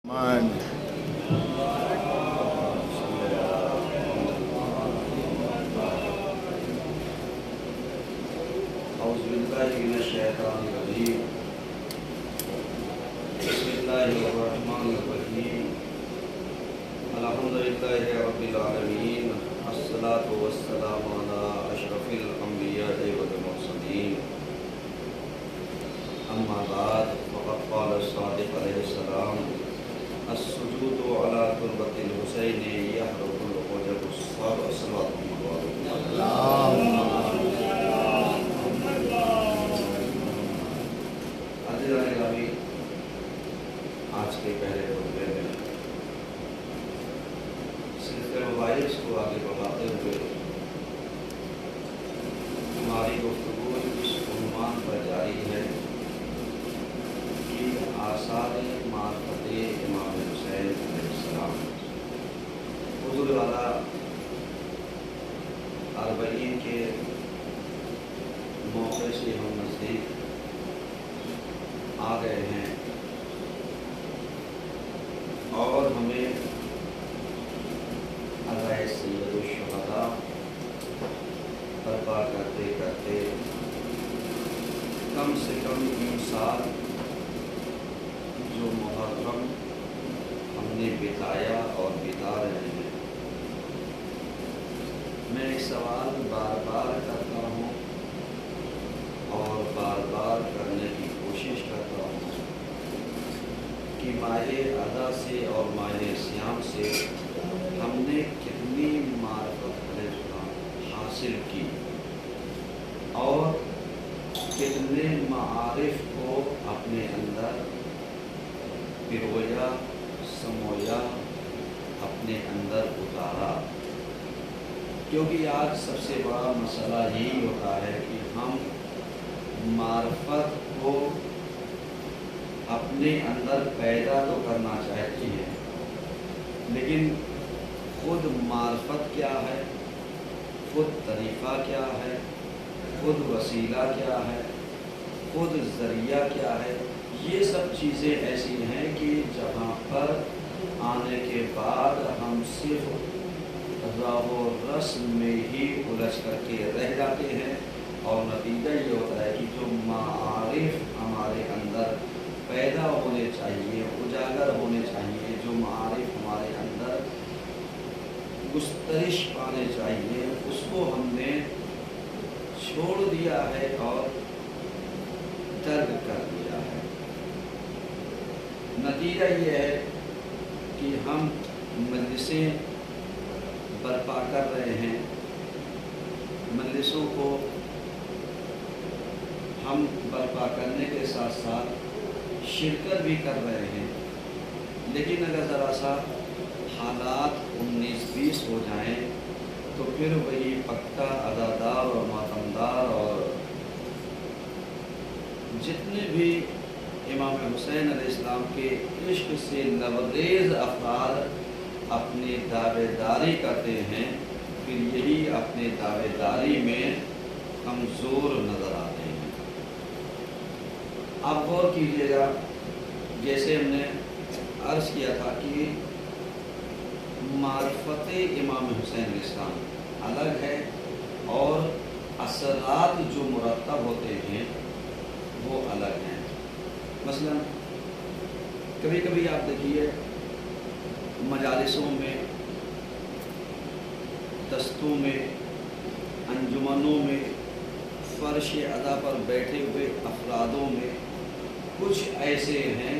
Man. أعوذ بالله من الشيطان الرجيم بسم الله الرحمن الرحيم الحمد لله رب العالمين الصلاة والسلام على أشرف الأنبياء والمرسلين أما بعد فقد قال الصادق عليه السلام السجود على تربة الحسين يحرق الوجب الصلاة صلوات آج کے پہلے خطبے میں سلسلہ مباحث کو آگے بڑھاتے ہوئے ہماری گفتگو اس عنوان پر جاری ہے کہ آثار معرفت امام حسین علیہ السلام حضور والا اربعین کے موقع سے ہم نزدیک آ گئے ہیں اور ہمیں عزائے سید الشہداء برپا کرتے کرتے کم سے کم 3 سال جو محرم ہم نے بتایا اور بتا رہے ہیں، میں ایک سوال بار بار کرتا ہوں اور بار بار کرنے کی کوشش کرتا ہوں کہ ماہ ادا سے اور ماہ صیام سے ہم نے کتنی معرفت حاصل کی اور کتنے معارف کو اپنے اندر پرویا سمویا اپنے اندر اتارا، کیونکہ آج سب سے بڑا مسئلہ یہی ہوتا ہے کہ ہم معرفت کو اپنے اندر پیدا تو کرنا چاہتے ہیں، لیکن خود معرفت کیا ہے، خود طریقہ کیا ہے، خود وسیلہ کیا ہے، خود ذریعہ کیا ہے، یہ سب چیزیں ایسی ہیں کہ جہاں پر آنے کے بعد ہم صرف راہ و رسم میں ہی الجھ کر کے رہ جاتے ہیں، اور نتیجہ یہ ہوتا ہے کہ جو معارف ہمارے اندر پیدا ہونے چاہیے، اجاگر ہونے چاہیے، جو معارف ہمارے اندر گسترش پانے چاہیے، اس کو ہم نے چھوڑ دیا ہے اور ترک کر دیا ہے۔ نتیجہ یہ ہے کہ ہم مجلسیں برپا کر رہے ہیں، مجلسوں کو ہم برپا کرنے کے ساتھ ساتھ شرکت بھی کر رہے ہیں، لیکن اگر ذرا سا حالات 19-20 ہو جائیں تو پھر وہی پکا ادادار اور ماتمدار اور جتنے بھی امام حسین علیہ السلام کے عشق سے لبریز افراد اپنی دعوے داری کرتے ہیں، پھر یہی اپنے دعوے داری میں کمزور نظر آتے ہیں۔ آپ غور کیجیے گا، جیسے ہم نے عرض کیا تھا کہ معرفت امام حسین علیہ السلام الگ ہے اور اثرات جو مرتب ہوتے ہیں وہ الگ ہیں۔ مثلا کبھی کبھی آپ دیکھیے مجالسوں میں، دستوں میں، انجمنوں میں، فرش ادا پر بیٹھے ہوئے افرادوں میں کچھ ایسے ہیں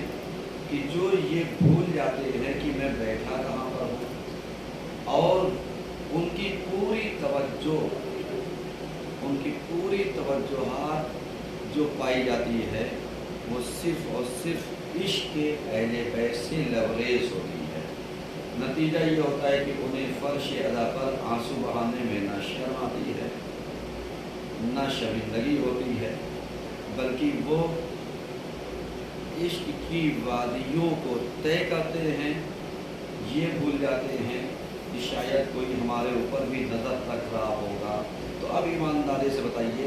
کہ جو یہ بھول جاتے ہیں کہ میں بیٹھا کہاں پر ہوں، اور ان کی پوری توجہات جو پائی جاتی ہے وہ صرف اور صرف عشق کے اہل بیت سے لبریز ہوتی ہے۔ نتیجہ یہ ہوتا ہے کہ انہیں فرش ادا پر آنسو بہانے میں نہ شرم آتی ہے، نہ شرمندگی ہوتی ہے، بلکہ وہ عشق کی وادیوں کو طے کرتے ہیں۔ یہ بھول جاتے ہیں کہ شاید کوئی ہمارے اوپر بھی نظر رکھ رہا ہوگا۔ تو اب ایمانداری سے بتائیے،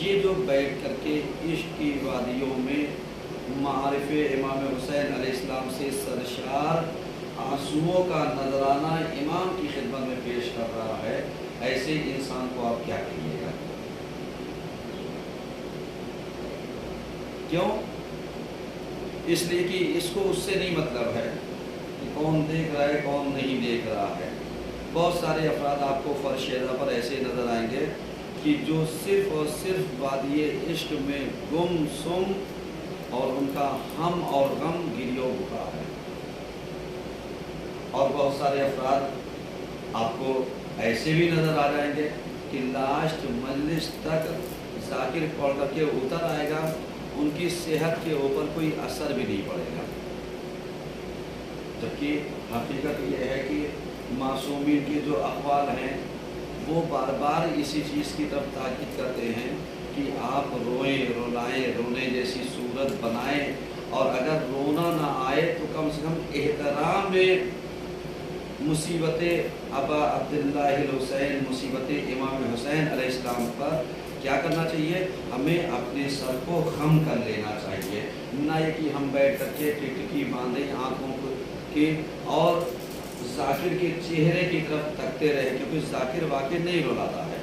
یہ جو بیٹھ کر کے عشق کی وادیوں میں मारिफ इमाम हुसैन अलैहिस्सलाम से सरशार आंसुओं का नजराना इमाम की खिदमत में पेश कर रहा है, ऐसे इंसान को आप क्या कहिएगा? क्यों? इसलिए कि इसको उससे नहीं मतलब है कि कौन देख रहा है कौन नहीं देख रहा है। बहुत सारे अफराद आपको फर्श अदा पर ऐसे नज़र आएंगे कि जो सिर्फ़ और सिर्फ वादिये इश्क में गुमसुम और उनका हम और गम गिरियो बुका है। और बहुत सारे अफराद आपको ऐसे भी नज़र आ जाएंगे कि लास्ट मजलिस तक जाकिर पढ़ करके उतर आएगा, उनकी सेहत के ऊपर कोई असर भी नहीं पड़ेगा। जबकि हकीकत यह है कि मासूमीन के जो अक़वाल हैं वो बार बार इसी चीज़ की तरफ ताकीद करते हैं कि आप रोएं, रुलाएं, रोने जैसी सूरत बनाएं, और अगर रोना ना आए तो कम से कम एहतराम में मुसीबत अबा अब्दुल्लाहिल हुसैन, मुसीबत इमाम हुसैन अलैहिस्सलाम पर क्या करना चाहिए? हमें अपने सर को खम कर लेना चाहिए, ना ये कि हम बैठ करके टिकटिकी बांधें आँखों को की और जाकिर के चेहरे की तरफ तकते रहे, क्योंकि जाकिर वाकई नहीं रुलाता है।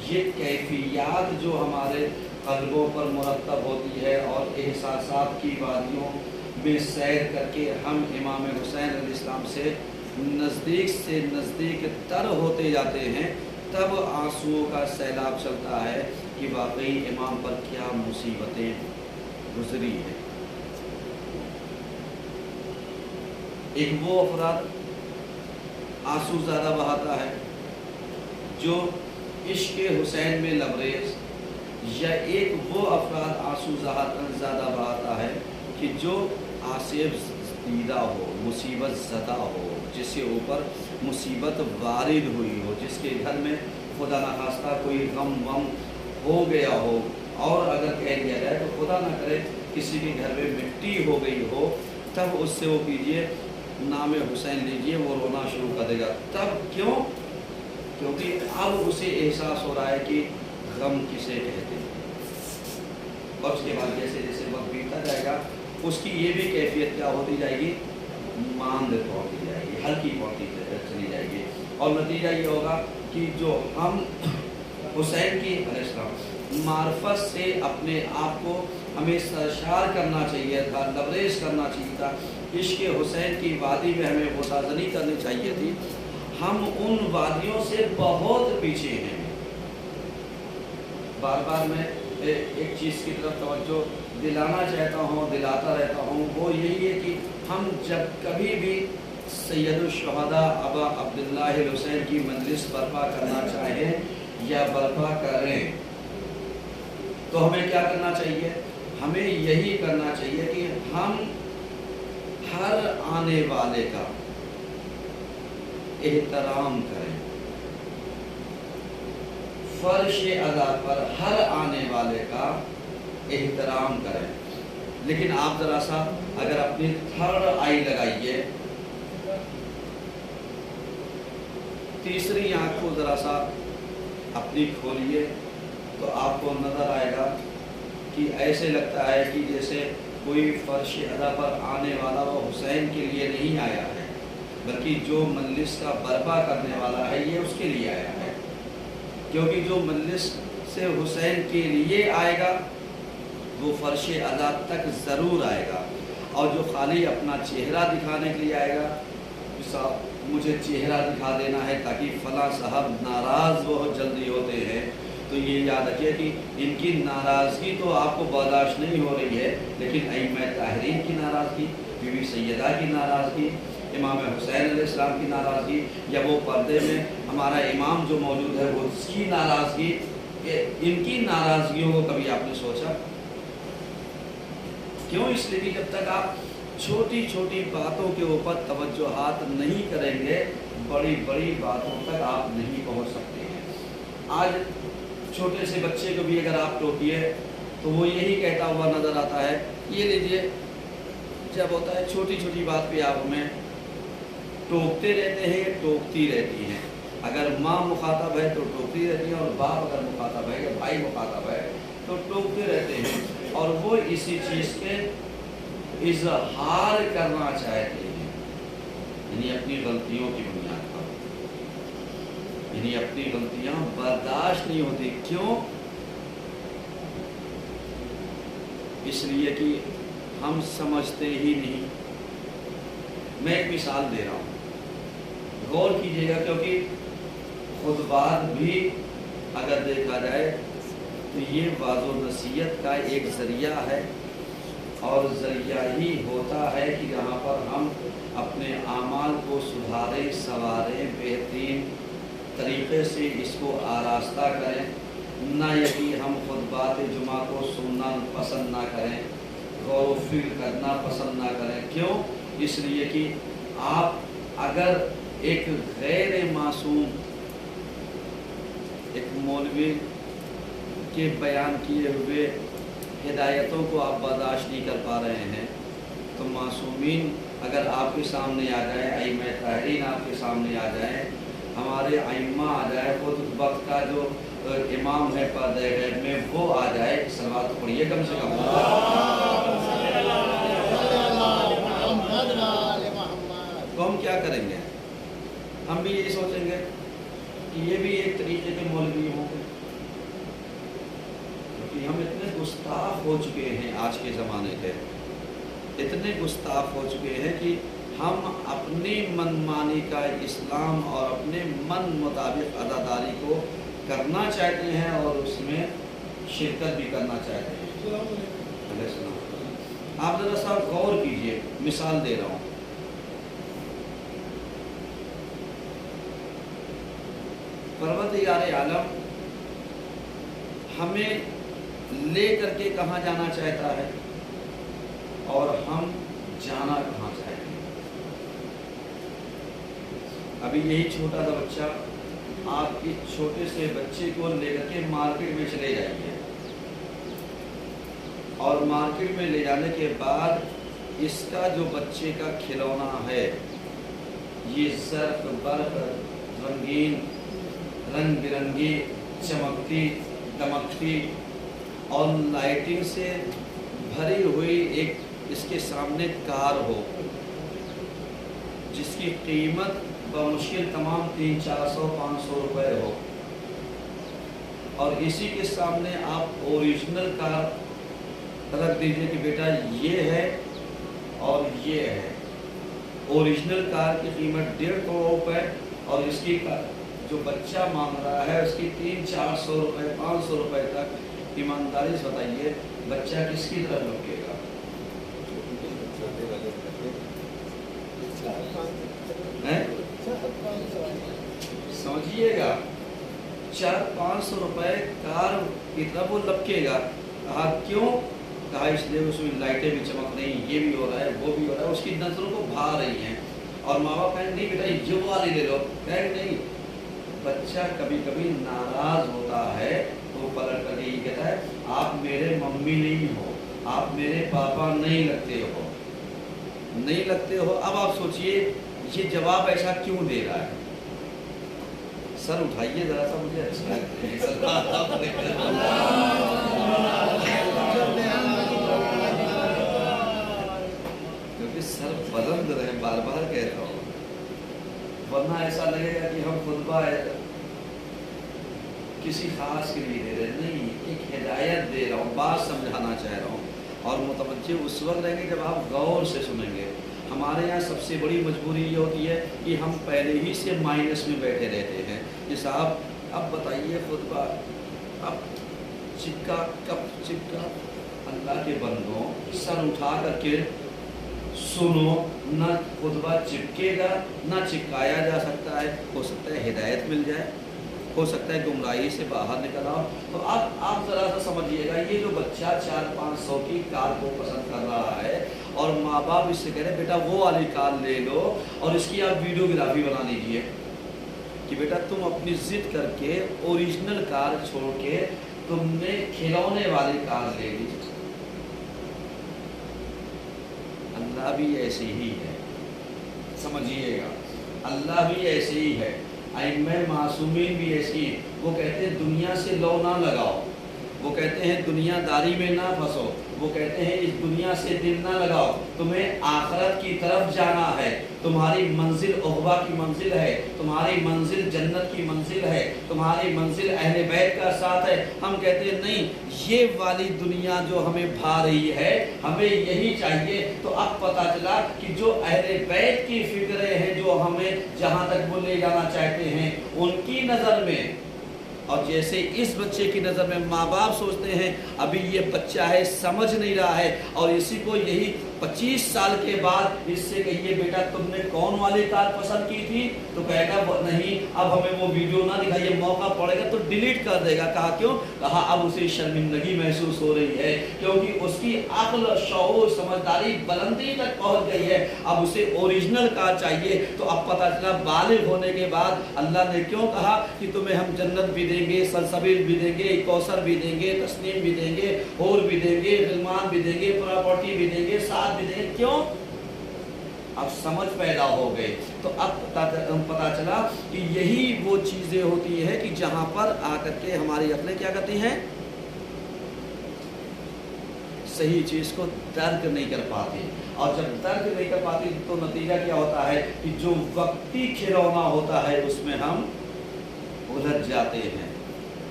ये कैफियत जो हमारे क़ल्बों पर मुरतब होती है और एहसासात की वादियों में सैर करके हम इमाम हुसैन अलैहिस्सलाम से नज़दीक तर होते जाते हैं, तब आंसुओं का सैलाब चलता है कि वाकई इमाम पर क्या मुसीबतें गुजरी है। एक वो अफराद आंसू ज़्यादा बहाता है जो इश्क़ हुसैन में लबरेज, या एक वो अफराद आंसू ज़्यादा बहाता है कि जो आसिफ दीदा हो, मुसीबत ज़दा हो, जिसके ऊपर मुसीबत वारिद हुई हो, जिसके घर में खुदा न खास्ता कोई गम वम हो गया हो, और अगर कह दिया जाए तो खुदा न करे किसी के घर में मिट्टी हो गई हो, तब उससे वो कीजिए नाम हुसैन लीजिए, वो रोना शुरू कर देगा। तब क्यों? क्योंकि अब उसे एहसास हो रहा है कि गम किसे कहते हैं। और उसके बाद जैसे जैसे वक्त बीतता जाएगा उसकी ये भी कैफियत क्या होती जाएगी? मांद पहुँचती जाएगी, हल्की पहुँचती चली जाएगी, और नतीजा ये होगा कि जो हम हुसैन की अलैहिस्सलाम मार्फत से अपने आप को हमें सरशार करना चाहिए था, लबरेज करना चाहिए था, इश्क़ हुसैन की वादी में हमें मुताज़नी करनी चाहिए थी, हम उन वादियों से बहुत पीछे हैं। बार बार मैं एक चीज़ की तरफ तवज्जो दिलाना चाहता हूँ, दिलाता रहता हूँ, वो यही है कि हम जब कभी भी सैयदुल शुहदा अबा अब्दुल्लाहिल हुसैन की मजलिस बर्पा करना चाहें या बर्पा करें तो हमें क्या करना चाहिए? हमें यही करना चाहिए कि हम हर आने वाले का एहतराम करें, फर्श अदा पर हर आने वाले का एहतराम करें। लेकिन आप ज़रा सा अगर अपनी थर्ड आई लगाइए, तीसरी आँख को ज़रा सा अपनी खोलिए, तो आपको नज़र आएगा कि ऐसे लगता है कि जैसे कोई फर्श अदा पर आने वाला वो हुसैन के लिए नहीं आया है, बल्कि जो मजलिस का बर्पा करने वाला है ये उसके लिए आया है। क्योंकि जो मजलिस से हुसैन के लिए आएगा वो फर्श अदा तक ज़रूर आएगा, और जो खाली अपना चेहरा दिखाने के लिए आएगा, साहब मुझे चेहरा दिखा देना है ताकि फ़लाँ साहब नाराज़ बहुत जल्दी होते हैं, तो ये याद रखिए कि इनकी नाराज़गी तो आपको बर्दाश्त नहीं हो रही है, लेकिन अइम्मा ताहरीन की नाराज़गी, बीबी सैयदा की नाराज़गी, इमाम हुसैन अलैहिस्सलाम की नाराज़गी, या वो पर्दे में हमारा इमाम जो मौजूद है वो उसकी नाराज़गी, इनकी नाराज़गियों को कभी आपने सोचा? क्यों? इसलिए कि जब तक आप छोटी छोटी बातों के ऊपर तवज्जोहात नहीं करेंगे, बड़ी बड़ी बातों तक आप नहीं पहुंच सकते हैं। आज छोटे से बच्चे को भी अगर आप टोकिए तो वो यही कहता हुआ नज़र आता है, ये लीजिए, जब होता है छोटी छोटी बात पे आप हमें टोकते रहते हैं, टोकती रहती हैं। अगर माँ मुखातब है तो टोकती रहती है, और बाप अगर मुखातब है या भाई मुखातब है तो टोकते रहते हैं, और वो इसी चीज़ के इजहार करना चाहते हैं, यानी अपनी गलतियों की बुनियाद पर, यानी अपनी गलतियां बर्दाश्त नहीं होती। क्यों? इसलिए कि हम समझते ही नहीं। मैं एक मिसाल दे रहा हूँ, गौर कीजिएगा, क्योंकि खुतबात भी अगर देखा जाए तो ये वाज़ो नसीहत का एक ज़रिया है, और ज़रिया ही होता है कि यहाँ पर हम अपने आमाल को सुधारें, संवारें, बेहतरीन तरीक़े से इसको आरास्ता करें। ना ये कि हम खुतबात जुमा को सुनना पसंद ना करें, गौर व फिक्र करना पसंद ना करें। क्यों? इसलिए कि आप अगर एक गैर मासूम, एक मौलवी के बयान किए हुए हिदायतों को आप बर्दाश्त नहीं कर पा रहे हैं, तो मासूमीन अगर आपके सामने आ जाए, अइम्मा ताहरीन आपके सामने आ जाए, हमारे अइम्मा आ जाए, खुद वक्त का जो इमाम है पर्दे गैब में, वो आ जाए, सलावत पढ़िए कम से कम। तो हम क्या करेंगे? हम भी यही सोचेंगे कि ये भी एक तरीके के मौलवी होंगे, क्योंकि हम इतने गुस्ताख हो चुके हैं आज के ज़माने के, इतने गुस्ताख हो चुके हैं कि हम अपनी मनमानी का इस्लाम और अपने मन मुताबिक अदादारी को करना चाहते हैं और उसमें शिरकत भी करना चाहते हैं। आप ज़रा सा गौर कीजिए, मिसाल दे रहा हूँ। परवरदिगार आलम हमें ले करके कहाँ जाना चाहता है और हम जाना कहाँ चाहते हैं। अभी यही छोटा सा बच्चा, आप इस छोटे से बच्चे को लेकर के मार्केट में चले जाइए, और मार्केट में ले जाने के बाद इसका जो बच्चे का खिलौना है, ये ज़र्फ बर्फ रंगीन रंग बिरंगी चमकती दमकती और लाइटिंग से भरी हुई एक इसके सामने कार हो, जिसकी कीमत बमुश्किल तमाम 300-400-500 रुपये हो, और इसी के सामने आप ओरिजिनल कार रख दीजिए कि बेटा ये है और ये है। ओरिजिनल कार की कीमत 1.5 करोड़ रुपये, और इसकी जो बच्चा मांग रहा है उसकी 300-400 रुपये 500 रुपये तक। ईमानदारी से बताइए, बच्चा किसकी तरफ लपकेगा? समझिएगा, 400-500 रुपये कार की तरफ वो लपकेगा। कहा क्यों? कहा इसलिए उसमें लाइटें भी चमक रही, ये भी हो रहा है, वो भी हो रहा है, उसकी नज़रों को भा रही हैं। और माँ बाप कहें नहीं बेटा ये वाली ले लो, कहें नहीं। बच्चा कभी कभी नाराज़ होता है तो पलट कर यही कहता है, आप मेरे मम्मी नहीं हो, आप मेरे पापा नहीं लगते हो, नहीं लगते हो। अब आप सोचिए ये जवाब ऐसा क्यों दे रहा है? सर उठाइए ज़रा सा, मुझे अच्छा क्योंकि सर बुलंद रहे, बार बार कहता हूँ, वरना ऐसा लगेगा कि हम खुतबा किसी खास के लिए दे रहे नहीं, एक हिदायत दे रहा हूँ, बात समझाना चाह रहा हूँ। और मुतवज्जे उस वक्त रहेंगे जब आप गौर से सुनेंगे। हमारे यहाँ सबसे बड़ी मजबूरी ये होती है कि हम पहले ही से माइनस में बैठे रहते हैं कि साहब अब बताइए खुतबा अब चिपका कब चिपका। अल्लाह के बंदों, सर उठा करके सुनो, न खुतबा चिपकेगा न चिपकाया जा सकता है। हो सकता है हिदायत मिल जाए, हो सकता है गुमराही से बाहर निकल आओ। तो अब आप ज़रा सा समझिएगा, ये जो बच्चा 400-500 की कार को पसंद कर रहा है और माँ बाप इससे कह रहे बेटा वो वाली कार ले लो और इसकी आप वीडियोग्राफी बना लीजिए कि बेटा तुम अपनी ज़िद करके ओरिजिनल कार छोड़ के तुमने खिलौने वाली कार ले ली। अल्लाह भी ऐसे ही है, समझिएगा, अल्लाह भी ऐसे ही है, अइम्मा मासूमीन भी ऐसी। वो कहते हैं दुनिया से लौ ना लगाओ, वो कहते हैं दुनियादारी में ना फंसो, वो कहते हैं इस दुनिया से दिल ना लगाओ, तुम्हें आखिरत की तरफ जाना है, तुम्हारी मंजिल उक़बा की मंजिल है, तुम्हारी मंजिल जन्नत की मंजिल है, तुम्हारी मंजिल अहले बैत का साथ है। हम कहते हैं नहीं, ये वाली दुनिया जो हमें भा रही है हमें यही चाहिए। तो अब पता चला कि जो अहले बैत की फिक्रें हैं, जो हमें जहाँ तक वो ले जाना चाहते हैं, उनकी नज़र में और जैसे इस बच्चे की नज़र में माँ बाप सोचते हैं अभी ये बच्चा है, समझ नहीं रहा है, और इसी को यही 25 साल के बाद इससे कहिए बेटा तुमने कौन वाली कार पसंद की थी, तो कहेगा नहीं अब हमें वो वीडियो ना दिखाइए, मौका पड़ेगा तो डिलीट कर देगा। कहा क्यों? कहा अब उसे शर्मिंदगी महसूस हो रही है, क्योंकि उसकी अक्ल, शऊर, समझदारी बुलंदी तक पहुंच गई है, अब उसे ओरिजिनल कार चाहिए। तो अब पता चला बालिग होने के बाद अल्लाह ने क्यों कहा कि तुम्हें हम जन्नत भी देंगे, सलसबील भी देंगे, कौसर भी देंगे, तस्नीम भी देंगे, और भी देंगे, गिलमान भी देंगे, प्रॉपर्टी भी देंगे, साथ भी देंगे। क्यों? अब समझ पैदा हो गए। तो अब पता चला कि यही वो चीजें होती है कि जहां पर आकर के हमारी अक्लें क्या करती हैं, सही चीज को दर्क नहीं कर पाती, और जब दर्क नहीं कर पाती तो नतीजा क्या होता है कि जो वक्ती खिलौना होता है उसमें हम उलझ जाते हैं।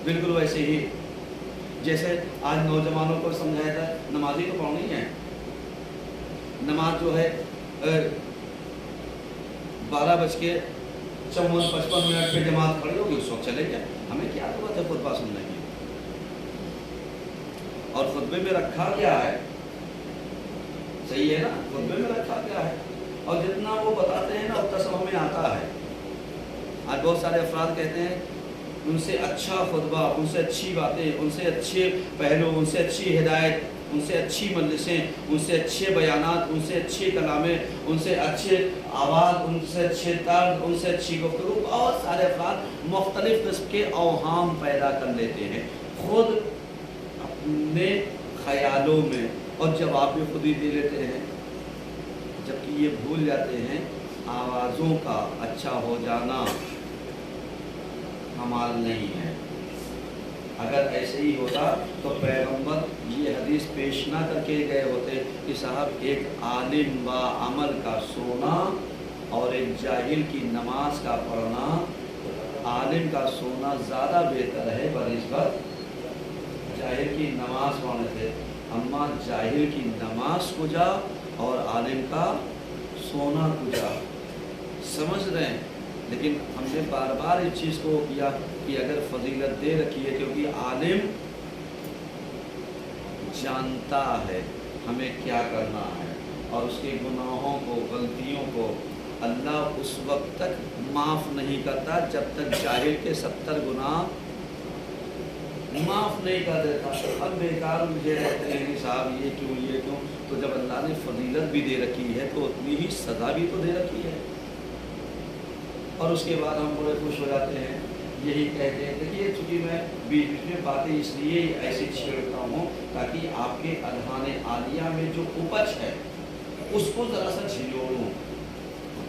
बिल्कुल वैसे ही जैसे आज नौजवानों को समझाया था नमाजी तो पढ़नी है, नमाज जो है 12:54 पे जमात खड़ी होगी, उस वक्त चलेंगे, हमें क्या जरूरत है खुतबा सुनने की। और खुतबे में रखा क्या है, सही है ना, खुतबे में रखा क्या है, और जितना वो बताते हैं ना उतना सब हमें आता है। आज बहुत सारे अफराद कहते हैं उनसे अच्छा खुतबा, उनसे अच्छी बातें, उनसे अच्छे पहलू, उनसे अच्छी हिदायत, उनसे अच्छी मजलिसें, उनसे अच्छे बयानात, उनसे अच्छे कलामें, उनसे अच्छे आवाज़, उनसे अच्छे तर्ज, उनसे अच्छी गुफ्तगू। बहुत सारे अफराद मुख्तलिफ किस्म के अवहाम पैदा कर लेते हैं खुद अपने ख्यालों में, और जवाब भी खुद ही दे लेते हैं, जबकि ये भूल जाते हैं आवाज़ों का अच्छा हो जाना कमाल नहीं है। अगर ऐसे ही होता तो पैगंबर ये हदीस पेश ना करके गए होते कि साहब एक आलिम व अमल का सोना और एक जाहिल की नमाज का पढ़ना, आलिम का सोना ज़्यादा बेहतर है बनिस्बत जाहिल की नमाज पढ़ने से। अम्मा जाहिल की नमाज कुजा और आलिम का सोना कुजा, समझ रहे हैं। लेकिन हमने बार बार इस चीज़ को किया कि अगर फजीलत दे रखी है, क्योंकि आलिम जानता है हमें क्या करना है, और उसके गुनाहों को, गलतियों को अल्लाह उस वक्त तक माफ़ नहीं करता जब तक जाहिल के 70 गुनाह माफ़ नहीं कर देता। अब बेकार मुझे रहते हैं कि साहब ये क्यों, ये क्यों। तो जब अल्लाह ने फजीलत भी दे रखी है तो उतनी ही सज़ा भी तो दे रखी है, और उसके बाद हम बड़े खुश हो जाते हैं, यही कहते हैं। देखिए चूँकि मैं बीच बीच में बातें इसलिए ऐसी छेड़ता हूँ ताकि आपके अज़हान आलिया में जो उपज है उसको ज़रा सा झिझोड़ूँ,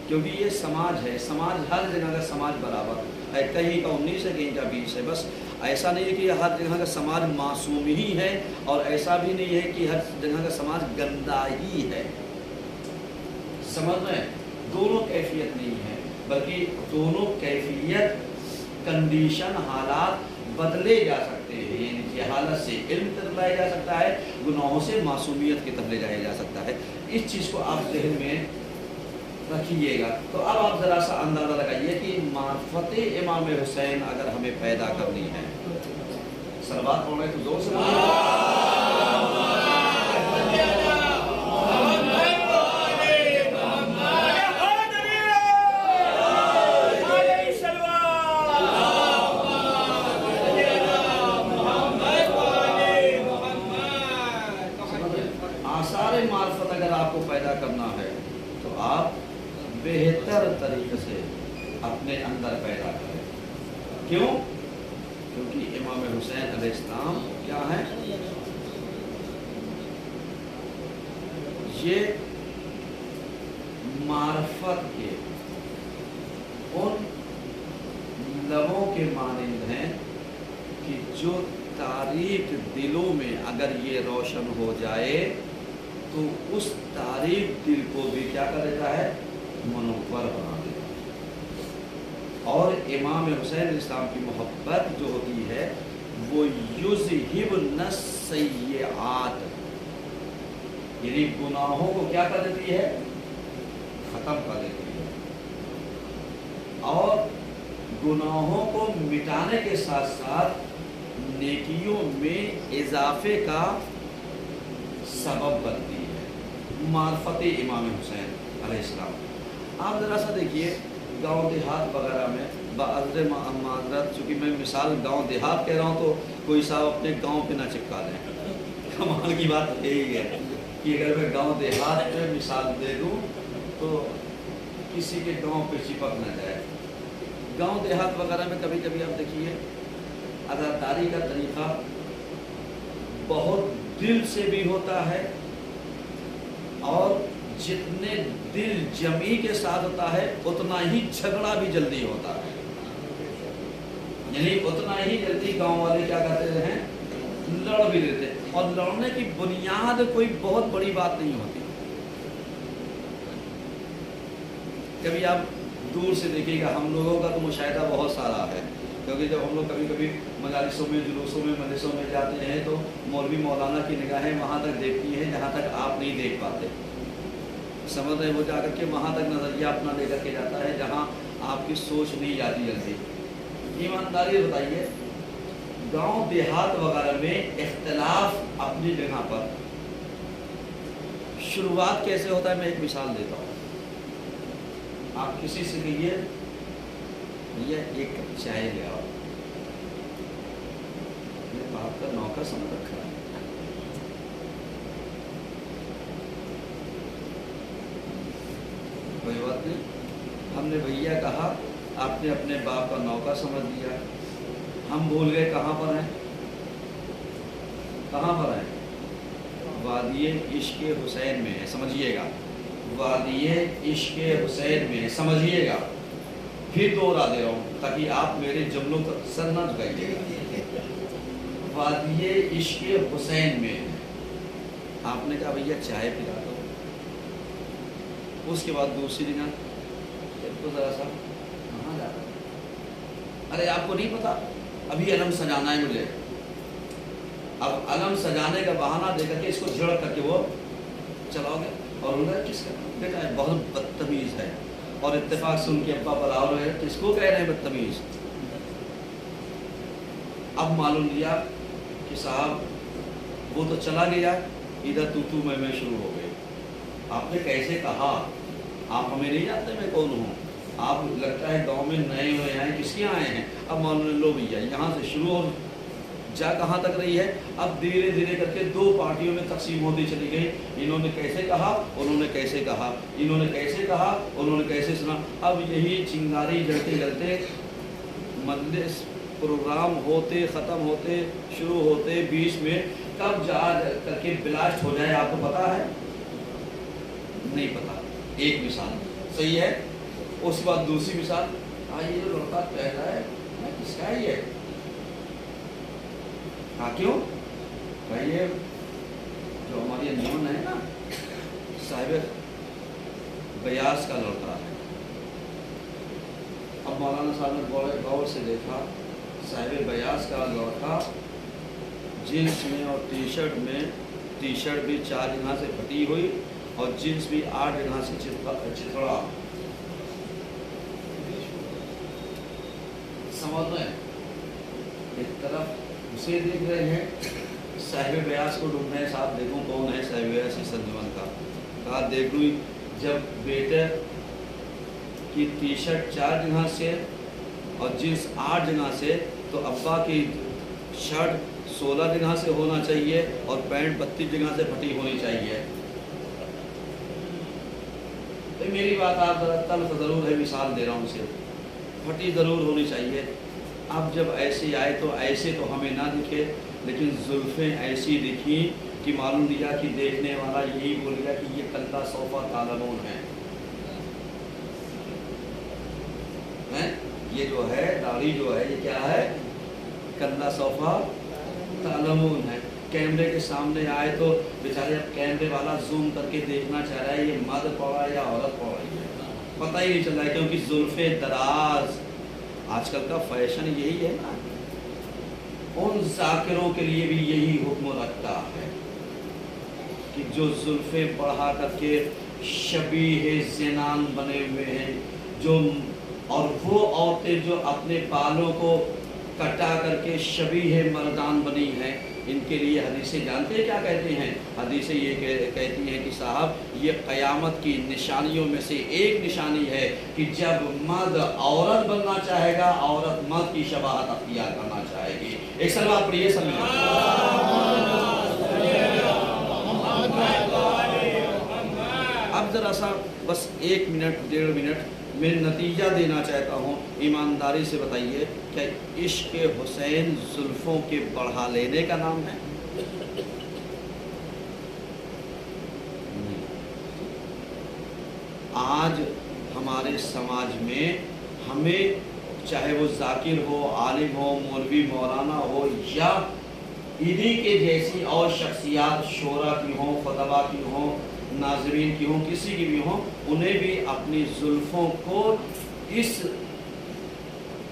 क्योंकि ये समाज है, समाज हर जगह का समाज बराबर है, कहीं का 19 है कहीं का 20 है। बस ऐसा नहीं है कि हर जगह का समाज मासूम ही है, और ऐसा भी नहीं है कि हर जगह का समाज गंदा ही है। समझ में दोनों कैफियत नहीं है, बल्कि दोनों कैफियत, कंडीशन, हालात बदले जा सकते हैं। यानी जहालत से इल्म तरफ लाया जा सकता है, गुनाहों से मासूमियत की तरफ ले जाया जा सकता है। इस चीज़ को आप ज़हन में रखिएगा। तो अब आप ज़रा सा अंदाज़ा लगाइए कि मार्फत इमाम हुसैन अगर हमें पैदा करनी है, सलवात पढ़ रहे तो जोर से आसार मार्फत अगर आपको पैदा करना है तो आप बेहतर तरीके से अपने अंदर पैदा करें। क्यों? क्योंकि इमाम हुसैन अलैहिस्सलाम क्या है, ये मार्फत के उन लबों के मानिंद हैं कि जो तारीक दिलों में अगर ये रोशन हो जाए तो उस तारीक दिल को भी क्या कर देता है, मनोवर बना देता है। और इमाम हुसैन इस्लाम की मोहब्बत जो होती है वो युज़हिबुन सय्यिआत, यानी गुनाहों को क्या कर देती है, ख़त्म कर देती है, और गुनाहों को मिटाने के साथ साथ नेकियों में इजाफे का सबब बनती है। मार्फत इमाम हुसैन अलैहिस्सलाम। आप ज़रा सा देखिए गांव देहात वगैरह में बाज़ माजरत, चूँकि मैं मिसाल गांव देहात कह रहा हूँ तो कोई साहब अपने गांव पे ना चिपका दें। कमाल की बात यही है कि अगर मैं गांव देहात में मिसाल दे दूँ तो किसी के गांव पे चिपक ना जाए। गांव देहात वगैरह में कभी कभी आप देखिए अदादारी का तरीक़ा बहुत दिल से भी होता है, और जितने दिल जमी के साथ होता है उतना ही झगड़ा भी जल्दी होता है, यानी उतना ही जल्दी गांव वाले क्या करते हैं, लड़ भी देते हैं। और लड़ने की बुनियाद कोई बहुत बड़ी बात नहीं होती। कभी आप दूर से देखिएगा, हम लोगों का तो मुशाहिदा बहुत सारा है, क्योंकि जब हम लोग कभी कभी मजालिसों में, जुलूसों में, मदरसों में जाते हैं तो मौलवी मौलाना की निगाहें वहाँ तक देखती हैं जहाँ तक आप नहीं देख पाते। समझ रहे, वो जा करके वहाँ तक नज़रिया अपना लेकर के जाता है जहाँ आपकी सोच नहीं जाती जल्दी। ईमानदारी बताइए, गांव देहात वगैरह में इख्तिलाफ अपनी जगह पर, शुरुआत कैसे होता है, मैं एक मिसाल देता हूँ। आप किसी से कहिए भैया एक कप चाय ले आओ, मेरे बाप का नौकर समझ रखा है, कोई बात नहीं, हमने भैया कहा, आपने अपने बाप का नौकर समझ लिया, हम भूल गए कहाँ पर हैं, कहाँ पर हैं, वादिये इश्क़ हुसैन में है, समझिएगा, वादिये इश्क़ हुसैन में है, समझिएगा। फिर दोहरा दे रहा हूँ ताकि आप मेरे जुमलों का सर न झुकाइएगा। वादिये इश्क़ हुसैन में आपने कहा भैया चाय पिला दो, उसके बाद दूसरी दिन तो ज़रा सा कहाँ जा रहा है, अरे आपको नहीं पता अभी अलम सजाना है मुझे। अब अलम सजाने का बहाना दे करके इसको झड़क करके वो चलाओगे, और उन्होंने किसका बेटा है, बहुत बदतमीज़ है, और इत्तेफाक से उनके अब्बा बराबर है, तो इसको कह रहे हैं बदतमीज़। अब मालूम लिया कि साहब वो तो चला गया, इधर तू मैं शुरू हो गई। आपने कैसे कहा, आप हमें नहीं जानते मैं कौन हूँ, आप लगता है गांव में नए हुए आए, किसके आए हैं। अब मालूम लो भैया यहाँ से शुरू हो जा कहाँ तक रही है। अब धीरे धीरे करके दो पार्टियों में तकसीम होती चली गई, इन्होंने कैसे कहा, उन्होंने कैसे कहा, इन्होंने कैसे कहा, उन्होंने कैसे सुना। अब यही चिंगारी जलते जलते मजलिस प्रोग्राम होते ख़त्म होते शुरू होते बीच में कब जा करके ब्लास्ट हो जाए आपको पता है, नहीं पता। एक मिसाल सही है, उसके बाद दूसरी मिसाल, हाँ ये जो लड़का कह रहा है मैं किसका है ये, हाँ क्यों भाई, ये जो हमारी अंजुमन है ना साहिब बयास का लड़का है। अब मौलाना साहब ने बड़े गौर से देखा, साहिब बयास का लड़का जीन्स में और टी शर्ट में, टी शर्ट भी 4 जगह से फटी हुई और जीन्स भी 8 जगह से चिथड़ा, समझ रहे हैं। एक तरफ उसे देख रहे हैं, साहिब बयास को ढूंढ रहे हैं, साहब देखो कौन है साहिब बयास इस अंजुमन का। कहा देख लूँ, जब बेटे की टी शर्ट 4 जगह से और जीन्स 8 जगह से, तो अब्बा की शर्ट 16 जगह से होना चाहिए और पैंट 32 जगह से फटी होनी चाहिए। तो मेरी बात आप तल्ख ज़रूर है, मिसाल दे रहा हूँ, उसे फटी ज़रूर होनी चाहिए। अब जब ऐसे आए तो ऐसे तो हमें ना दिखे, लेकिन जुल्फ़ें ऐसी दिखी कि मालूम दिया कि देखने वाला यही बोल गया कि ये कल्ला सोफ़ा तालमोन है। ये जो है दाढ़ी जो है ये क्या है, कल्ला सोफ़ा तालमून है। कैमरे के सामने आए तो बेचारे अब कैमरे वाला जूम करके देखना चाह रहा है ये मर्द पड़ा या औरत पड़ रही है, पता ही नहीं चल रहा है, क्योंकि जुल्फे दराज आजकल का फैशन यही है ना। उन जाकिरों के लिए भी यही हुक्म रखता है कि जो जुल्फे बढ़ा करके शबीह ज़िनान बने हुए हैं, जो और वो औरतें जो अपने बालों को कटा करके शबीह मर्दान बनी हैं, इनके लिए हदीसें जानते हैं क्या कहते हैं? हदीसें ये कहती हैं कि साहब ये क़यामत की निशानियों में से एक निशानी है कि जब मर्द औरत बनना चाहेगा, औरत मर्द की शबाहत अख्तियार करना चाहेगी। एक सलवात पढ़िए सब मिलकर। अब ज़रा सा बस 1 मिनट 1.5 मिनट मैं नतीजा देना चाहता हूँ, ईमानदारी से बताइए, क्या इश्क हुसैन जुल्फ़ों के बढ़ा लेने का नाम है? आज हमारे समाज में हमें चाहे वो जाकिर हो, आलिम हो, मौलवी मौलाना हो या इन्हीं के जैसी और शख्सियात शोरा की हों, फतवा की हों, नाज़रीन की हों, किसी की भी हों, उन्हें भी अपनी जुल्फ़ों को इस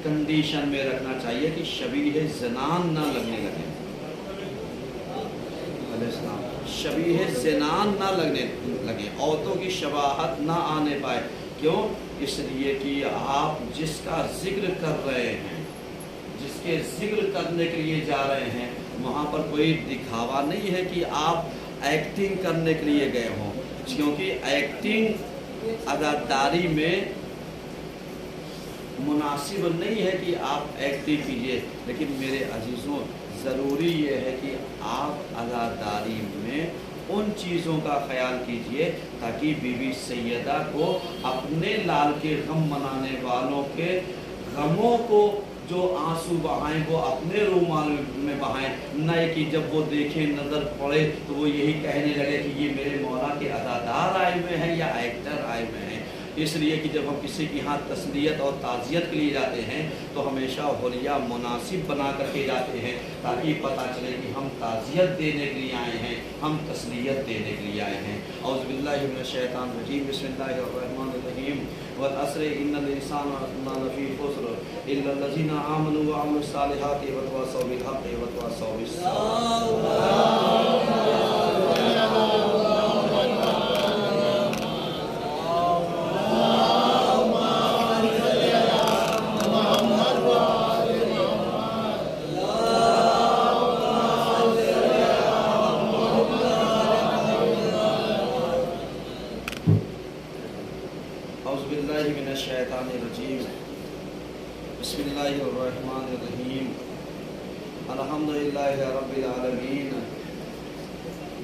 कंडीशन में रखना चाहिए कि शबीह ज़नान ना लगने लगे, शबीह ज़नान ना लगने लगे, औरतों की शबाहत ना आने पाए। क्यों? इसलिए कि आप जिसका जिक्र कर रहे हैं, जिसके जिक्र करने के लिए जा रहे हैं, वहाँ पर कोई दिखावा नहीं है कि आप एक्टिंग करने के लिए गए हों, क्योंकि एक्टिंग अदादारी में मुनासिब नहीं है कि आप एक्टिंग कीजिए। लेकिन मेरे अजीज़ों, ज़रूरी ये है कि आप अदादारी में उन चीज़ों का ख्याल कीजिए ताकि बीबी सैयदा को अपने लाल के गम मनाने वालों के गमों को जो आंसू बहाएं वो अपने रूमाल में बहाएं, न कि जब वो देखें, नज़र पड़े तो वो यही कहने लगे कि ये मेरे मौला के अदादार आए हुए हैं या एक्टर आए हुए हैं। इसलिए कि जब हम किसी के यहाँ तस्लियत और ताज़ियत के लिए जाते हैं तो हमेशा हुलिया मुनासिब बना करके जाते हैं ताकि पता चले कि हम ताज़ियत देने के लिए आए हैं, हम तस्लियत देने के लिए आए हैं। औज़ु बिल्लाहि मिनश शैतानिर रजीम, बिस्मिल्लाहिर रहमानिर रहीम, वल अस्र इन्नल इंसाना लफ़ी खुस्र इल्लल लज़ीना आमनु व अमिलुस सालिहाति व तवासौ बिल हक़्क़ि व तवासौ बिस सब्र। बिस्मिल्लाहिर्रहमानिर्रहीम, अल्हम्दुलिल्लाहि रब्बिल आलमीन,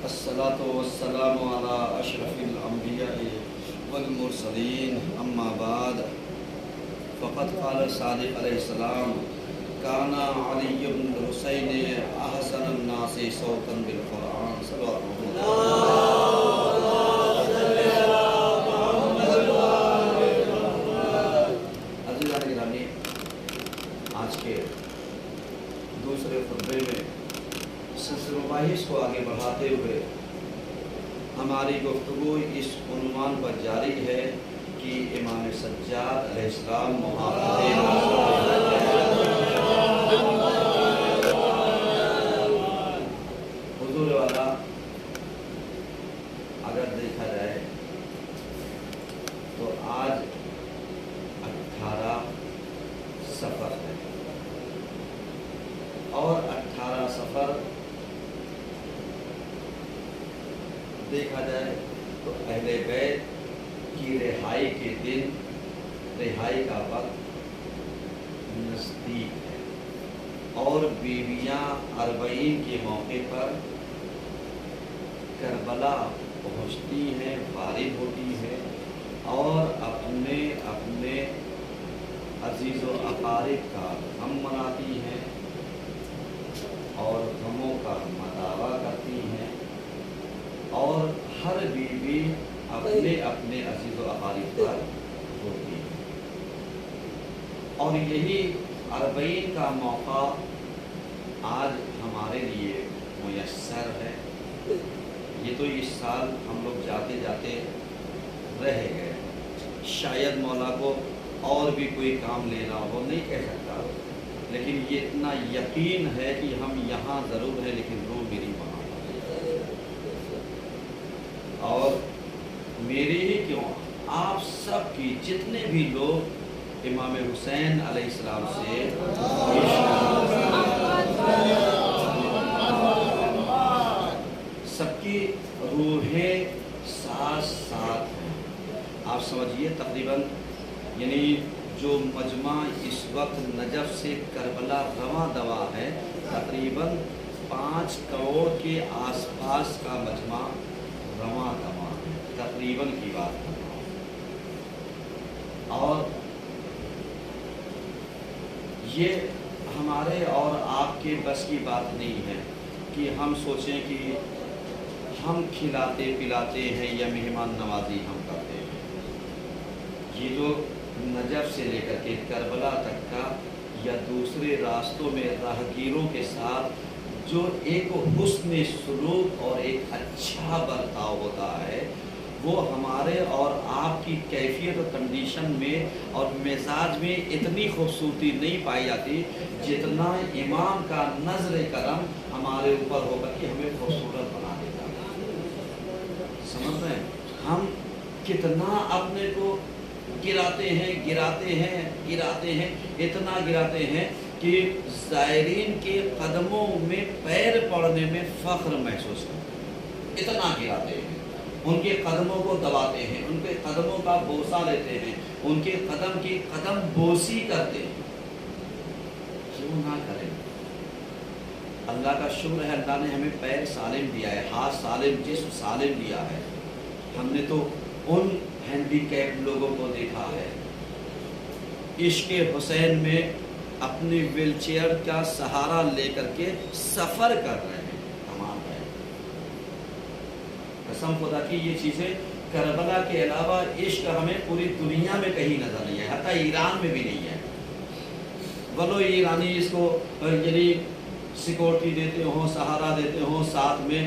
अस्सलातु वस्सलामु अला अशरफिल अंबिया'i वल मुरसलीन, अम्मा बाद, फ़क़द क़ाल सादिक़ अलैहिस्सलाम, काना अली इब्न हुसैन अहसनन नासि सौतन बिल क़ुरआन। आज के दूसरे खुतबे में सिलसिला मुबाहिस को आगे बढ़ाते हुए हमारी गुफ्तगू इस उन्वान पर जारी है कि इमाम सज्जाद अलैहिस्सलाम हुजूर वाला अगर देखा जाए तो आज 18 सफ़र है और 18 सफ़र देखा जाए तो अहले बैत की रिहाई के दिन, रिहाई का वक्त नज़दीक है और बीवियाँ अरबईन के मौके पर करबला पहुँचती हैं, फारिग होती हैं और अपने अपने अजीज़ व अकारिब का गम मनाती हैं और गमों का मदावा करती हैं और हर बीवी अपने अपने अजीज़ व अकारिब पर होती है। और यही अरबईन का मौका आज हम हमारे लिए मुयस्सर है। ये तो इस साल हम लोग जाते जाते रह गए, शायद मौला को और भी कोई काम लेना हो, नहीं कह सकता, लेकिन ये इतना यकीन है कि हम यहाँ ज़रूर हैं, लेकिन रूह मेरी वहाँ। और मेरी ही क्यों, आप सब की जितने भी लोग इमाम हुसैन अलैहिस्सलाम से सबकी रूहें साथ साथ हैं। आप समझिए तकरीबन यानी जो मजमा इस वक्त नजफ़ से करबला रवां दवा है, तकरीबन 5 करोड़ के आसपास का मजमा रवां दवा है, तकरीबन की बात कर रहा हूँ। और ये हमारे और आपके बस की बात नहीं है कि हम सोचें कि हम खिलाते पिलाते हैं या मेहमान नवाजी हम करते हैं। ये जो नजफ़ से लेकर के करबला तक का या दूसरे रास्तों में राहगीरों के साथ जो एक हुस्न सलूक और एक अच्छा बर्ताव होता है, वो हमारे और आपकी कैफियत और कंडीशन में और मिजाज में इतनी खूबसूरती नहीं पाई जाती जितना इमाम का नज़र करम हमारे ऊपर होकर के हमें खूबसूरत बना देता है। समझ रहे हैं हम कितना अपने को गिराते हैं, इतना गिराते हैं कि ज़ायरीन के कदमों में पैर पड़ने में फ़ख्र महसूस करते हैं, इतना गिराते हैं, उनके कदमों को दबाते हैं, उनके कदमों का बोसा लेते हैं, उनके कदम की कदम बोसी करते हैं। क्यों ना करें? अल्लाह का शुक्र है, अल्लाह ने हमें पैर सालिम दिया है, हाथ सालिम, जिस्म सालिम दिया है। हमने तो उन हैंडीकैप लोगों को देखा है इश्क़े हुसैन में अपनी व्हीलचेयर का सहारा लेकर के सफ़र कर रहे हैं। कमाल है, कसम खुदा की ये चीज़ें करबला के अलावा इश्क हमें पूरी दुनिया में कहीं नज़र नहीं है, हत्ता ईरान में भी नहीं है। वलो ईरानी इसको यदि सिक्योरिटी देते हों, सहारा देते हों, साथ में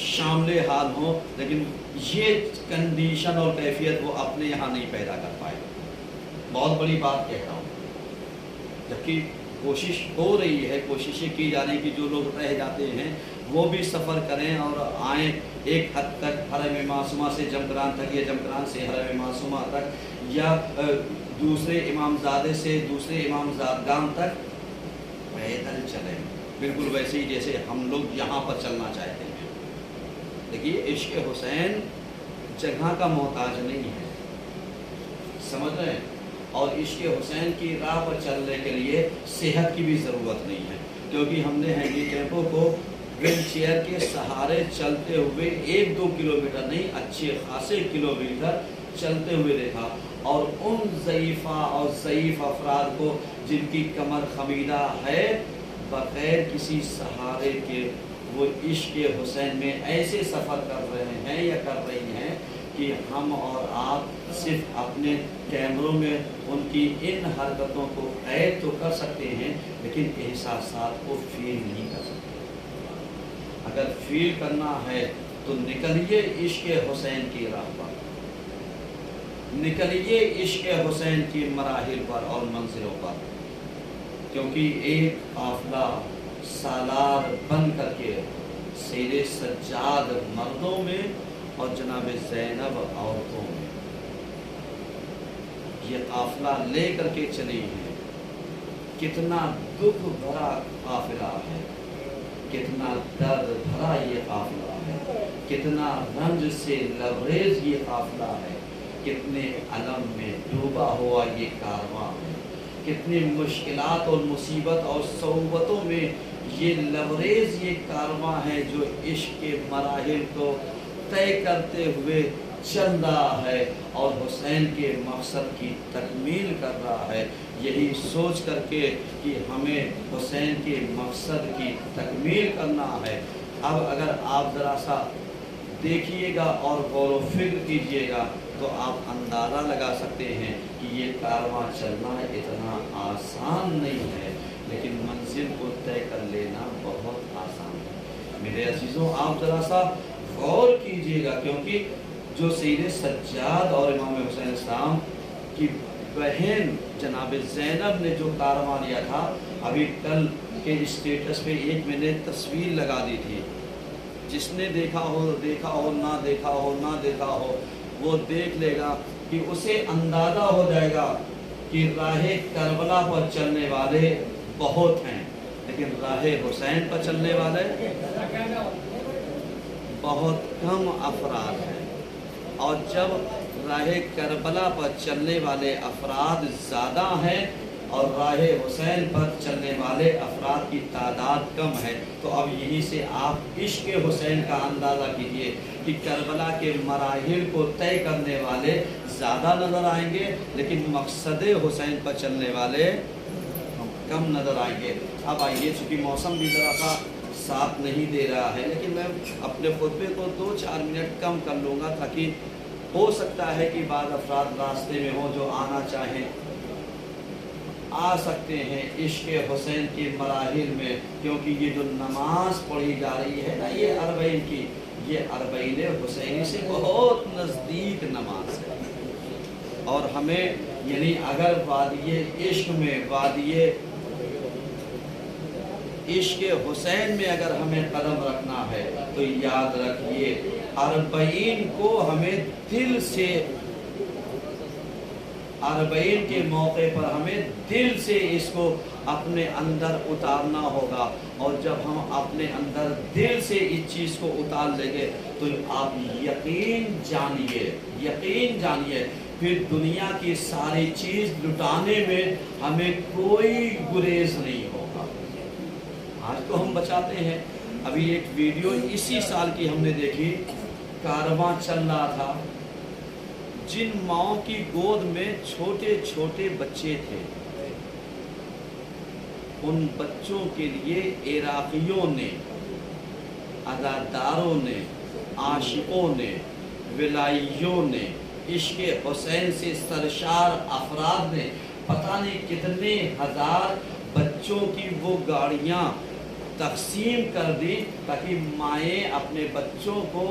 शामिल हाल हो, लेकिन ये कंडीशन और कैफियत वो अपने यहाँ नहीं पैदा कर पाए। बहुत बड़ी बात कहता हूँ, जबकि कोशिश हो रही है, कोशिशें की जा रही कि जो लोग रह जाते हैं वो भी सफ़र करें और आएँ एक हद तक हरम मासूमा से जमकरान तक, या जमकरान से हरम मासूमा तक, या दूसरे इमामजादे से दूसरे इमामजादगान तक पैदल चलें, बिल्कुल वैसे ही जैसे हम लोग यहाँ पर चलना चाहते हैं। देखिए इश्क़ हुसैन जगह का मोहताज नहीं है, समझ रहे हैं? और इश्क़ हुसैन की राह पर चलने के लिए सेहत की भी ज़रूरत नहीं है, क्योंकि हमने हैंडीकैपों को व्हील चेयर के सहारे चलते हुए 1-2 किलोमीटर नहीं, अच्छे खासे किलोमीटर चलते हुए देखा। और उन ज़ईफ़ा और ज़ईफ़ अफराद को जिनकी कमर खमीदा है, बग़ैर किसी सहारे के वो इश्क़ हुसैन में ऐसे सफ़र कर रहे हैं या कर रही हैं कि हम और आप सिर्फ अपने कैमरों में उनकी इन हरकतों को कैद तो कर सकते हैं, लेकिन एहसासात को फील नहीं कर सकते। अगर फील करना है तो निकलिए इश्क़ हुसैन की राह पर, निकलिए इश्क़ हुसैन की मराहिल पर और मंजिलों पर, क्योंकि एक काफ़िला सालार बन करके सैयद सज्जाद मर्दों में और जनाब ज़ैनब औरतों में ये काफ़िला ले करके चली है। कितना दुख भरा काफ़िला है, कितना दर्द भरा ये काफ़िला है, कितना रंज से लबरेज ये काफ़िला है, कितने अलम में डूबा हुआ ये कारवां है, कितनी मुश्किलात और मुसीबत और सौबतों में ये लबरेज ये कारवां है जो इश्क़ के मराहिल को तय करते हुए चल रहा है और हुसैन के मकसद की तकमील कर रहा है। यही सोच करके कि हमें हुसैन के मकसद की तकमील करना है। अब अगर आप ज़रा सा देखिएगा और गौर व फिक्र कीजिएगा तो आप अंदाज़ा लगा सकते हैं कि ये कारवां चलना इतना आसान नहीं है। लेकिन मंजिल को तय कर लेना बहुत आसान है। मेरे अजीज़ों, आप ज़रा सा गौर कीजिएगा, क्योंकि जो सैयद सज्जाद और इमाम हुसैन इस्लाम की बहन जनाब ज़ैनब ने जो कारवां लिया था, अभी कल के स्टेटस पे एक मैंने तस्वीर लगा दी थी। जिसने देखा हो ना देखा हो, वो देख लेगा कि उसे अंदाज़ा हो जाएगा कि राहे करबला पर चलने वाले बहुत हैं, लेकिन राहे हुसैन पर चलने वाले बहुत कम अफराद हैं। और जब राहे करबला पर चलने वाले अफराद ज़्यादा हैं और राहे हुसैन पर चलने वाले अफराद की तादाद कम है, तो अब यहीं से आप इश्क हुसैन का अंदाज़ा कीजिए कि करबला के मराहिल को तय करने वाले ज़्यादा नज़र आएंगे, लेकिन मकसद हुसैन पर चलने वाले कम नज़र आएंगे। अब आइए, चूँकि मौसम भी ज़रा सा साथ नहीं दे रहा है, लेकिन मैं अपने खुतबे को 2-4 मिनट कम कर लूँगा, ताकि हो सकता है कि बाद अफराद रास्ते में हो जो आना चाहें आ सकते हैं इश्क हुसैन के मराहिल में, क्योंकि ये जो नमाज पढ़ी जा रही है ना, ये अरबईन की, ये अरबईन हुसैनी से बहुत नज़दीक नमाज है। और हमें यानी अगर वादिये इश्क में, वादिये इश्क हुसैन में अगर हमें कदम रखना है, तो याद रखिए अरबईन को हमें दिल से, अरबईन के मौके पर हमें दिल से इसको अपने अंदर उतारना होगा। और जब हम अपने अंदर दिल से इस चीज़ को उतार लेंगे, तो आप यकीन जानिए फिर दुनिया की सारी चीज़ लुटाने में हमें कोई गुरेज नहीं होगा। आज तो हम बचाते हैं। अभी एक वीडियो इसी साल की हमने देखी, कारवां चल रहा था, जिन माओं की गोद में छोटे छोटे बच्चे थे, उन बच्चों के लिए इराकियों ने, अदादारों ने, आशिकों ने, विलाइयों ने, इश्क हुसैन से सरशार अफराद ने पता नहीं कितने हजार बच्चों की वो गाड़ियाँ तकसीम कर दी, ताकि माएँ अपने बच्चों को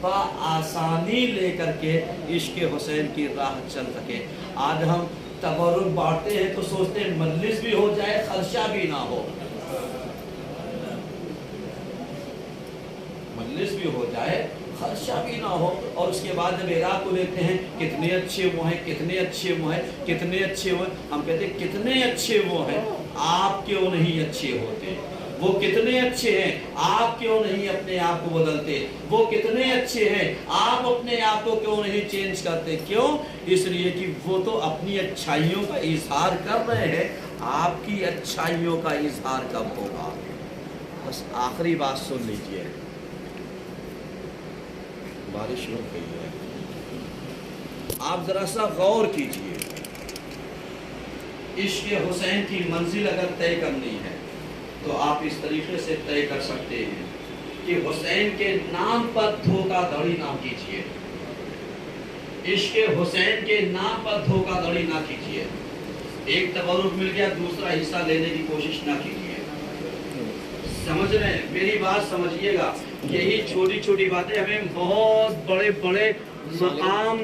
आसानी लेकर के इश्क हुसैन की राह चल सके। आज हम तबरुक बांटते हैं तो सोचते हैं मजलिस भी हो जाए, खर्चा भी ना हो, मजलिस भी हो जाए, खर्चा भी ना हो। और उसके बाद जब इराक को देखते हैं, कितने अच्छे वो हैं, कितने अच्छे वो हैं, कितने अच्छे वो हैं, हम कहते हैं कितने अच्छे वो हैं, आप क्यों नहीं अच्छे होते? वो कितने अच्छे हैं, आप क्यों नहीं अपने आप को बदलते? वो कितने अच्छे हैं, आप अपने आप को क्यों नहीं चेंज करते? क्यों? इसलिए कि वो तो अपनी अच्छाइयों का इजहार कर रहे हैं, आपकी अच्छाइयों का इजहार कब होगा? बस आखिरी बात सुन लीजिए, बारिश रुक गई है, आप जरा सा गौर कीजिए। इश्क हुसैन की मंजिल अगर तय करनी है, तो आप इस तरीके से तय कर सकते हैं कि हुसैन के नाम पर धोखाधड़ी ना कीजिए, इश्क हुसैन के नाम पर धोखाधड़ी ना कीजिए। एक तबरुक मिल गया, दूसरा हिस्सा लेने की कोशिश ना कीजिए। समझ रहे हैं? मेरी बात समझिएगा। यही छोटी छोटी बातें हमें बहुत बड़े बड़े मकाम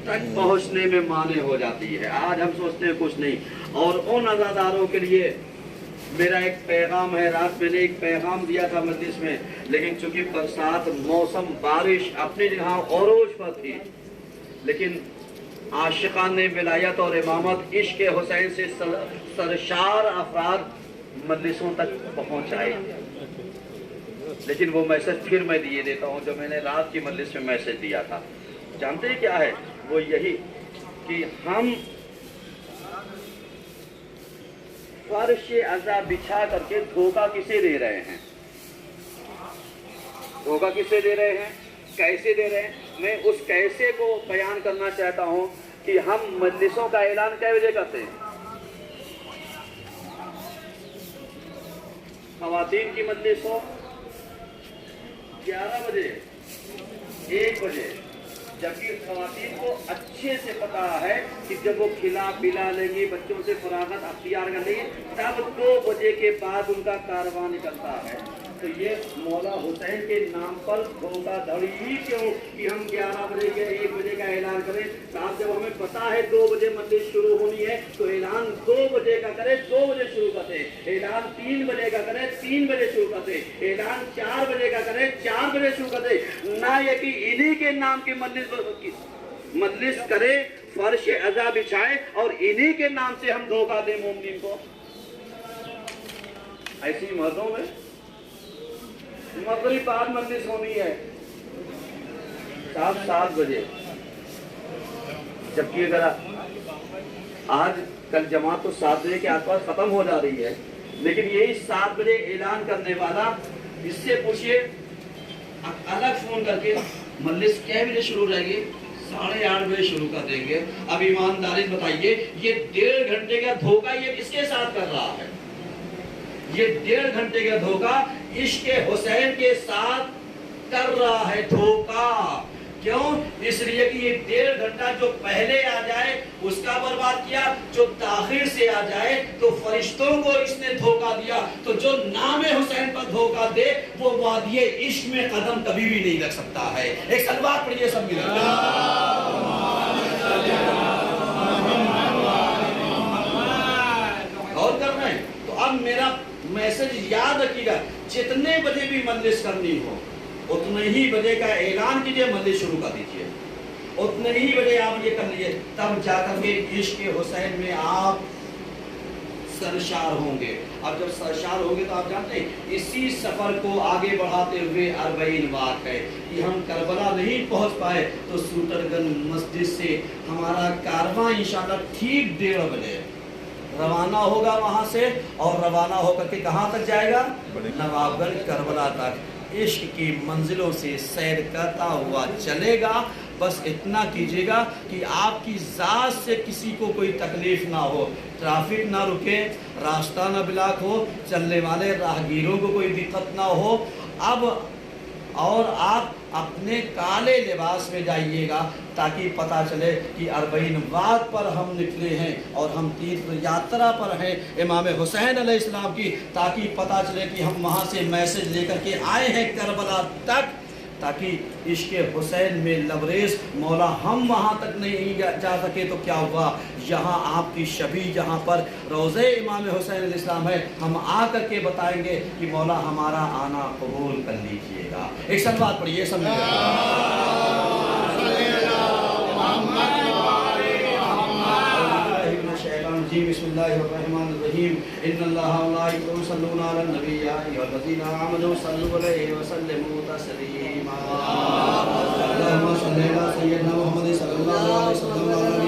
तक पहुंचने में माने हो जाती है। आज हम सोचते हैं कुछ नहीं। और उन अज़ादारों के लिए मेरा एक पैगाम है। रात मैंने एक पैगाम दिया था मजलिस में, लेकिन चूंकि बरसात, मौसम, बारिश अपनी जगह औरोज पर थी, लेकिन आशिकान ने विलायत और इमामत इश्क हुसैन से सरशार अफराद मजलिसों तक पहुंचाए। लेकिन वो मैसेज फिर मैं दिए देता हूँ जो मैंने रात की मजलिस में मैसेज दिया था। जानते हैं क्या है? वो यही कि हम फर्श अज़ा बिछा करके धोखा किसे दे रहे हैं? धोखा किसे दे रहे हैं? कैसे दे रहे हैं? मैं उस कैसे को बयान करना चाहता हूं कि हम मजलिसों का ऐलान कै बजे करते हैं? ख़वातीन की मजलिस हो 11 बजे, 1 बजे, جبکہ خواتین کو اچھے سے پتا ہے کہ جب وہ کھلا پلا لیں گی، بچوں سے فراغت اختیار کر لیں گی، تب 2 بجے کے بعد ان کا کارواں نکلتا ہے۔ تو یہ مولا حسین کے نام پر دھوکہ دھڑی ہی کیوں کہ ہم 11 بجے کے 1 بجے کا اعلان کریں؟ صاحب جب ہمیں پتا ہے 2 بجے مجلس شروع ہونی ہے تو اعلان 2 بجے کا کرے، 2 بجے شروع کرتے، اعلان 3 بجے کا کرے، 3 بجے شروع کرتے، اعلان 4 بجے کا کرے، 4 بجے شروع کرتے، نہ یہ کہ انہی کے نام کی مجلس کرے، فرش عزا بچھائے اور انہی کے نام سے ہم دھوکہ دیں مومنین کو۔ ایسی مردوں میں مغرب بعد مجلس ہونی ہے 7 بجے، جبکہ اگر آج کل جماعت تو 7 بجے کے آس پاس ختم ہو جا رہی ہے، لیکن یہی 7 بجے اعلان کرنے والا اس سے پوچھئے الگ فون کر کے مجلس کیا بجے شروع رہے گی؟ 8:30 بجے شروع کر دیں گے۔ اب ایمانداری بتائیے یہ 1.5 گھنٹے کا دھوکہ یہ کس کے ساتھ کر رہا ہے؟ یہ 1.5 گھنٹے کا دھوکہ عشق حسین کے ساتھ کر رہا ہے دھوکہ۔ کیوں؟ اس لیے کہ یہ 1.5 گھنٹہ جو پہلے آ جائے اس کا برباد کیا، جو تاخیر سے آ جائے تو فرشتوں کو اس نے دھوکہ دیا۔ تو جو نام حسین پر دھوکہ دے وہ وادی عشق میں قدم کبھی بھی نہیں رکھ سکتا ہے۔ ایک صلوات پڑھیے سب مل کر۔ غور کر رہے ہیں؟ تو اب میرا میسج یاد رکھیے گا، جتنے بجے بھی مجلس کرنی ہو اتنے ہی بجے کا اعلان کیجئے، مجلس شروع کر دیجئے، اتنے ہی بجے آپ یہ کر لیجئے، تب جا کر کے عشق حسین میں آپ سرشار ہوں گے۔ اب جب سرشار ہوں گے تو آپ جانتے ہیں اسی سفر کو آگے بڑھاتے ہوئے 40 واق ہے کہ ہم کربلا نہیں پہنچ پائے تو سوٹرگن مسجد سے ہمارا کارواں انشاءاللہ ٹھیک 1:30 بجے روانہ ہوگا وہاں سے، اور روانہ ہو کر کے کہاں تک جائے گا؟ نواب گنج کربلا تک۔ عشق کی منزلوں سے سیر کرتا ہوا چلے گا۔ بس اتنا کیجئے گا کہ آپ کی ذات سے کسی کو کوئی تکلیف نہ ہو، ٹریفک نہ رکے، راستہ نہ بلاک ہو، چلنے والے راہگیروں کو کوئی دقت نہ ہو۔ اب اور آپ اپنے کالے لباس میں جائیے گا تاکہ پتہ چلے کہ 40 واق پر ہم نکلے ہیں اور ہم تیرتھ یاترا پر ہیں امام حسین علیہ السلام کی، تاکہ پتہ چلے کہ ہم وہاں سے میسج لے کر کے آئے ہیں کربلا تک، تاکہ عشق حسین میں لبریز مولا ہم وہاں تک نہیں جا سکے تو کیا ہوا، یہاں آپ کی شبیہ جہاں پر روضہ امام حسین علیہ السلام ہے، ہم آ کر کے بتائیں گے کہ مولا ہمارا آنا قبول کر لیجئے گا۔ ایک صلوات پڑھیے سب مل بسم اللہ الرحمن الرحیم ان اللہ وملائکتہ یصلون علی النبی یا ایھا الذین آمنوا صلوا علیہ وسلموا تسلیما اللهم صل علی سیدنا محمد صلی اللہ علیہ وسلم